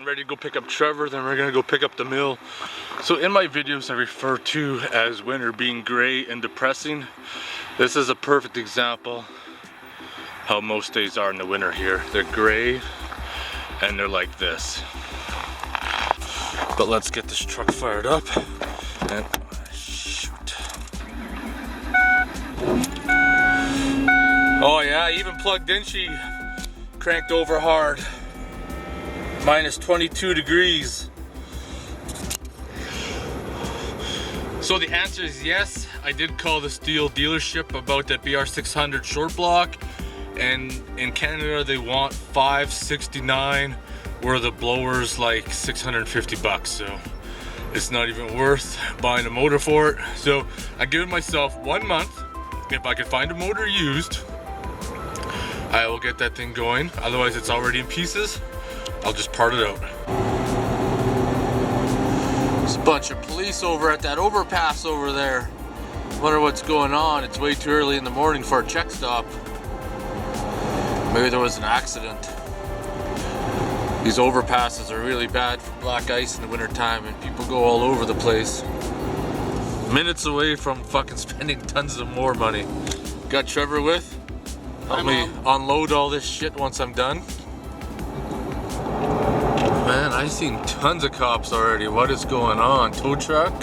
getting ready to go pick up Trevor, then we're gonna go pick up the mill. So in my videos I refer to as winter being gray and depressing. This is a perfect example how most days are in the winter here. They're gray and they're like this. But let's get this truck fired up and shoot. Oh yeah, even plugged in, she cranked over hard. Minus 22 degrees. So the answer is yes. I did call the steel dealership about that BR600 short block, and in Canada they want $569, where the blower's like 650 bucks. So it's not even worth buying a motor for it. So I given myself 1 month. If I can find a motor used, I will get that thing going. Otherwise it's already in pieces. I'll just part it out. There's a bunch of police over at that overpass over there. Wonder what's going on. It's way too early in the morning for a check stop. Maybe there was an accident. These overpasses are really bad for black ice in the winter time, and people go all over the place. Minutes away from fucking spending tons of more money. Got Trevor with? Help me unload all this shit once I'm done. Man, I've seen tons of cops already. What is going on? Tow truck?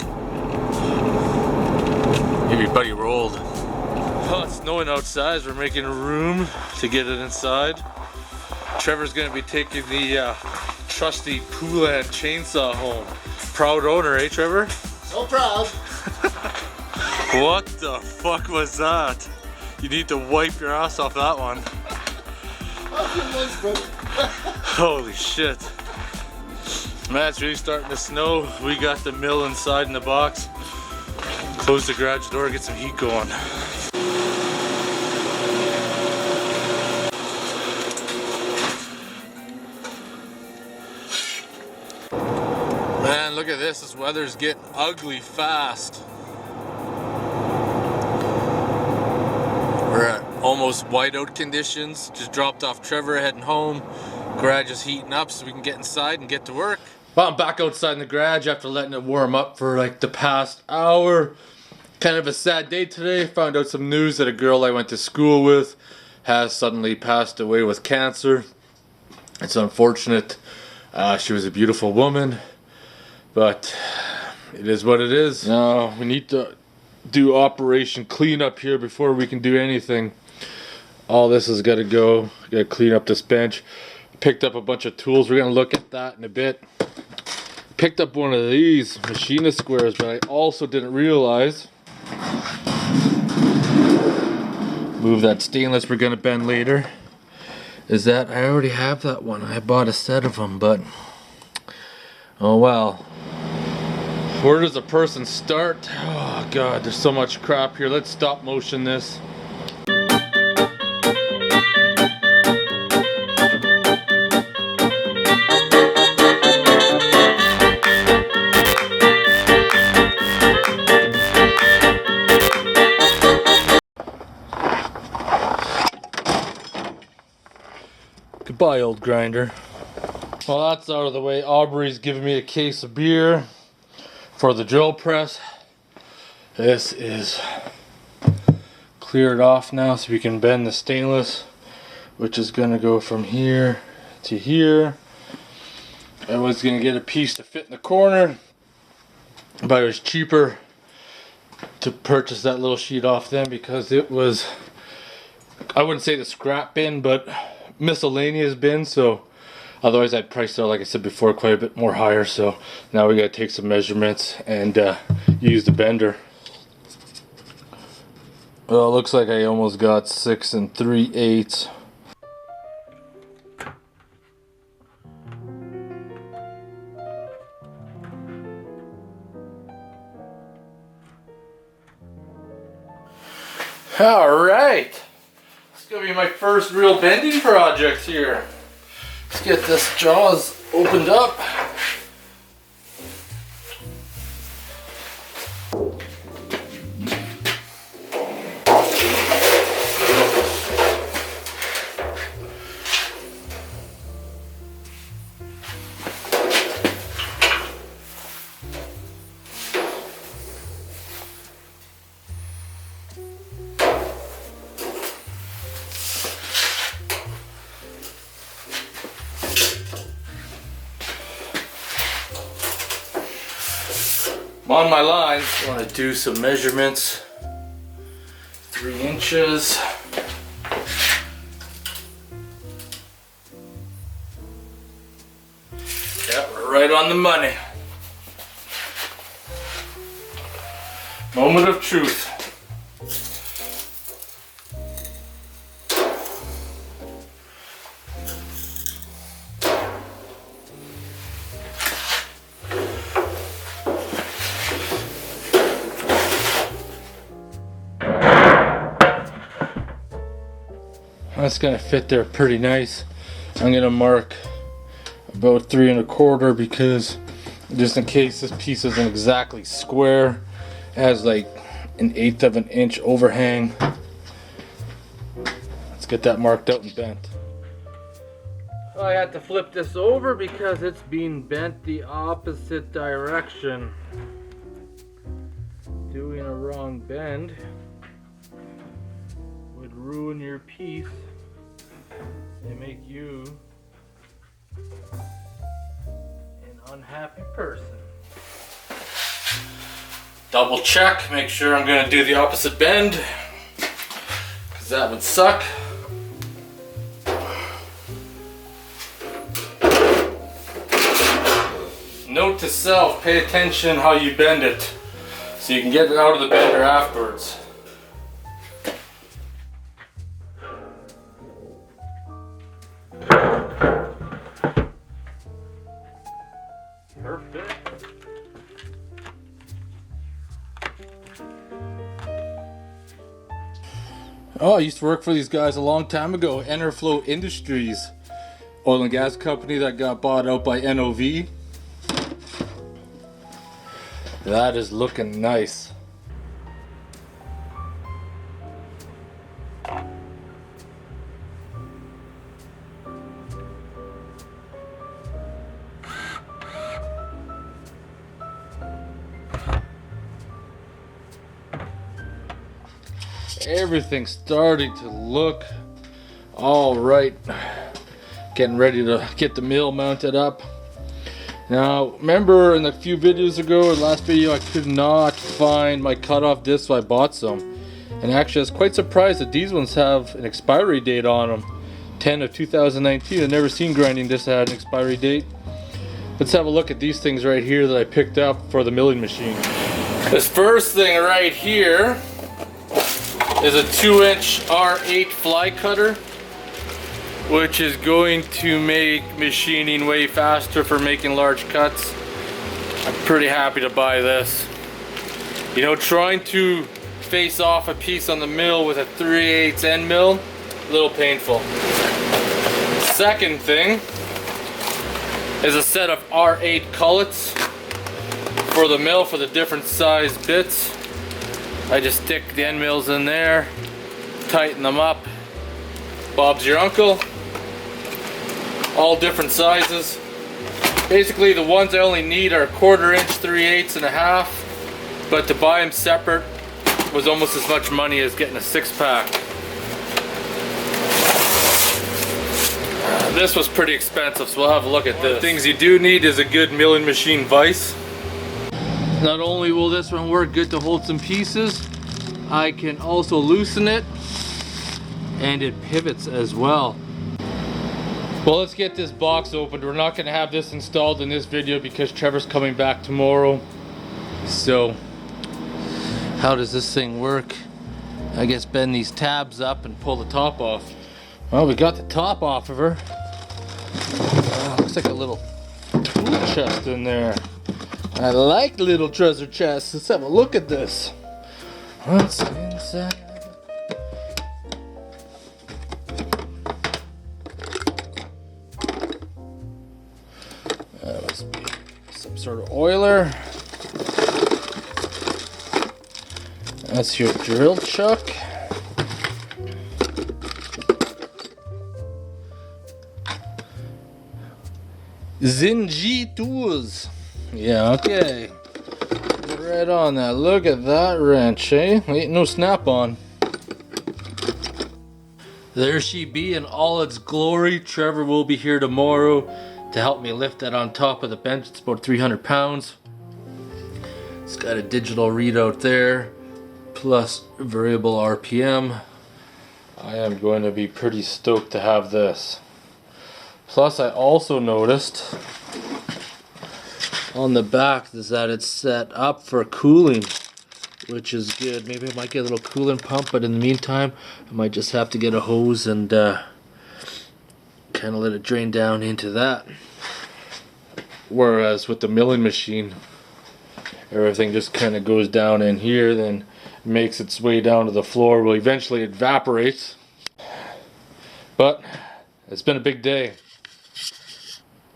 Everybody rolled. Oh, it's snowing outside. We're making room to get it inside. Trevor's gonna be taking the trusty Poulan chainsaw home. Proud owner, eh, Trevor? So proud. What the fuck was that? You need to wipe your ass off that one. Holy shit. Man, it's really starting to snow. We got the mill inside in the box. Close the garage door, get some heat going. Man, look at this. This weather's getting ugly fast. We're at almost whiteout conditions. Just dropped off Trevor, heading home. Garage is heating up so we can get inside and get to work. Well, I'm back outside in the garage after letting it warm up for like the past hour. Kind of a sad day today. Found out some news that a girl I went to school with has suddenly passed away with cancer. It's unfortunate. She was a beautiful woman, but it is what it is. Now we need to do operation cleanup here before we can do anything. All this has got to go. Got to clean up this bench. Picked up a bunch of tools. We're gonna look at that in a bit. Picked up one of these machinist squares, but I also didn't realize. Move that stainless we're gonna bend later. Is that I already have that one. I bought a set of them, but oh well. Where does a person start? Oh god, there's so much crap here. Let's stop motion this. Goodbye, old grinder. Well, that's out of the way. Aubrey's giving me a case of beer for the drill press. This is cleared off now so we can bend the stainless, which is going to go from here to here. I was going to get a piece to fit in the corner, but it was cheaper to purchase that little sheet off them because it was, I wouldn't say the scrap bin, but miscellaneous bin. So otherwise I'd price it, like I said before, quite a bit more higher. So now we got to take some measurements and use the bender. Well, it looks like I almost got 6 3/8. All right. It's gonna be my first real bending project here. Let's get this jaws opened up. on my lines, I want to do some measurements. 3 inches. Yep, we're right on the money. Moment of truth. That's gonna fit there pretty nice. I'm gonna mark about 3 1/4 because just in case this piece isn't exactly square, it has like 1/8 of an inch overhang. Let's get that marked out and bent. I had to flip this over because it's being bent the opposite direction. Doing a wrong bend would ruin your piece and make you an unhappy person. Double check, make sure I'm gonna do the opposite bend, because that would suck. Note to self, pay attention how you bend it so you can get it out of the bender afterwards. Perfect. Oh, I used to work for these guys a long time ago. Enerflow Industries, oil and gas company that got bought out by NOV. That is looking nice. Everything's starting to look all right. Getting ready to get the mill mounted up. Now, remember in a few videos ago, or last video, I could not find my cutoff discs, so I bought some. And actually, I was quite surprised that these ones have an expiry date on them. 10 of 2019. I've never seen grinding discs that had an expiry date. Let's have a look at these things right here that I picked up for the milling machine. This first thing right here is a 2-inch R8 fly cutter, which is going to make machining way faster for making large cuts. I'm pretty happy to buy this. You know, trying to face off a piece on the mill with a 3/8 end mill, a little painful. Second thing is a set of R8 cullets for the mill for the different size bits. I just stick the end mills in there, tighten them up. Bob's your uncle. All different sizes. Basically the ones I only need are 1/4 inch, 3/8 and a half, but to buy them separate was almost as much money as getting a 6-pack. This was pretty expensive, so we'll have a look at this. Things you do need is a good milling machine vise. Not only will this one work good to hold some pieces, I can also loosen it, and it pivots as well. Well, let's get this box opened. We're not going to have this installed in this video because Trevor's coming back tomorrow. So, how does this thing work? I guess bend these tabs up and pull the top off. Well, we got the top off of her. Looks like a little tool chest in there. I like little treasure chests. Let's have a look at this. What's inside? That must be some sort of oiler. That's your drill chuck. Zinji tools. Yeah, okay. Get right on that. Look at that wrench, eh? Ain't no snap-on. There she be in all its glory. Trevor will be here tomorrow to help me lift that on top of the bench. It's about 300 pounds. It's got a digital readout there, plus variable RPM. I am going to be pretty stoked to have this. Plus I also noticed on the back is that it's set up for cooling, which is good. Maybe I might get a little coolant pump, but in the meantime I might just have to get a hose and kind of let it drain down into that. Whereas with the milling machine, everything just kind of goes down in here, then makes its way down to the floor. Well, eventually it evaporates. But it's been a big day.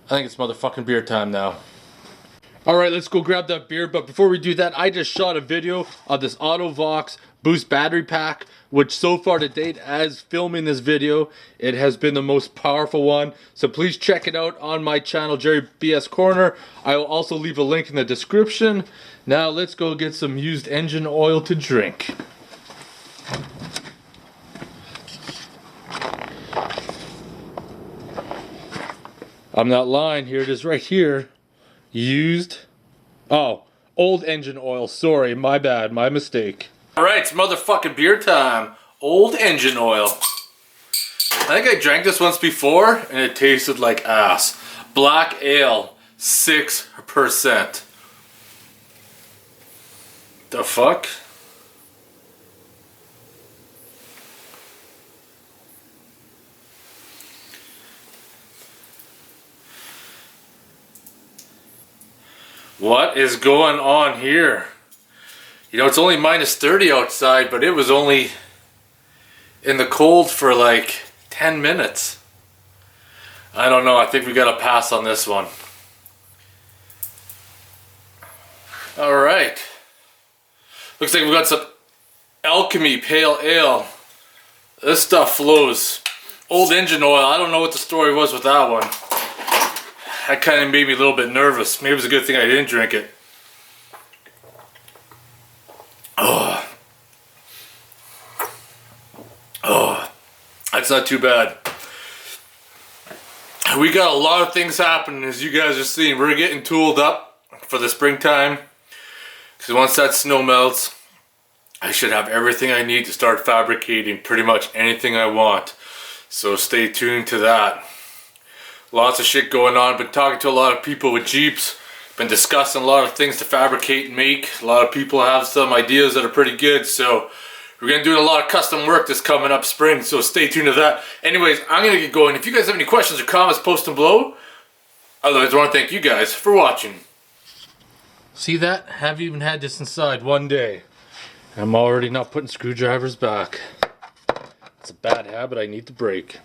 I think it's motherfucking beer time now. Alright, let's go grab that beer, but before we do that, I just shot a video of this auto-vox boost battery pack, which so far to date, as filming this video, it has been the most powerful one. So please check it out on my channel, Jerry BS Corner. I will also leave a link in the description. Now let's go get some used engine oil to drink. I'm not lying, here it is right here. Used, old engine oil, sorry, my bad, my mistake. Alright, it's motherfucking beer time. Old engine oil. I think I drank this once before and it tasted like ass. Black ale, 6%. The fuck? What is going on here? You know, it's only minus 30 outside, but it was only in the cold for like 10 minutes. I don't know, I think we got a pass on this one. Alright. Looks like we've got some Alchemy Pale Ale. This stuff flows. Old engine oil, I don't know what the story was with that one. That kind of made me a little bit nervous. Maybe it was a good thing I didn't drink it. Oh. Oh. That's not too bad. We got a lot of things happening, as you guys are seeing. We're getting tooled up for the springtime. Because once that snow melts, I should have everything I need to start fabricating pretty much anything I want. So stay tuned to that. Lots of shit going on. Been talking to a lot of people with Jeeps. Been discussing a lot of things to fabricate and make. A lot of people have some ideas that are pretty good. So we're going to do a lot of custom work this coming up spring. So stay tuned to that. Anyways, I'm going to get going. If you guys have any questions or comments, post them below. Otherwise, I want to thank you guys for watching. See that? Haven't even had this inside one day. I'm already not putting screwdrivers back. It's a bad habit I need to break.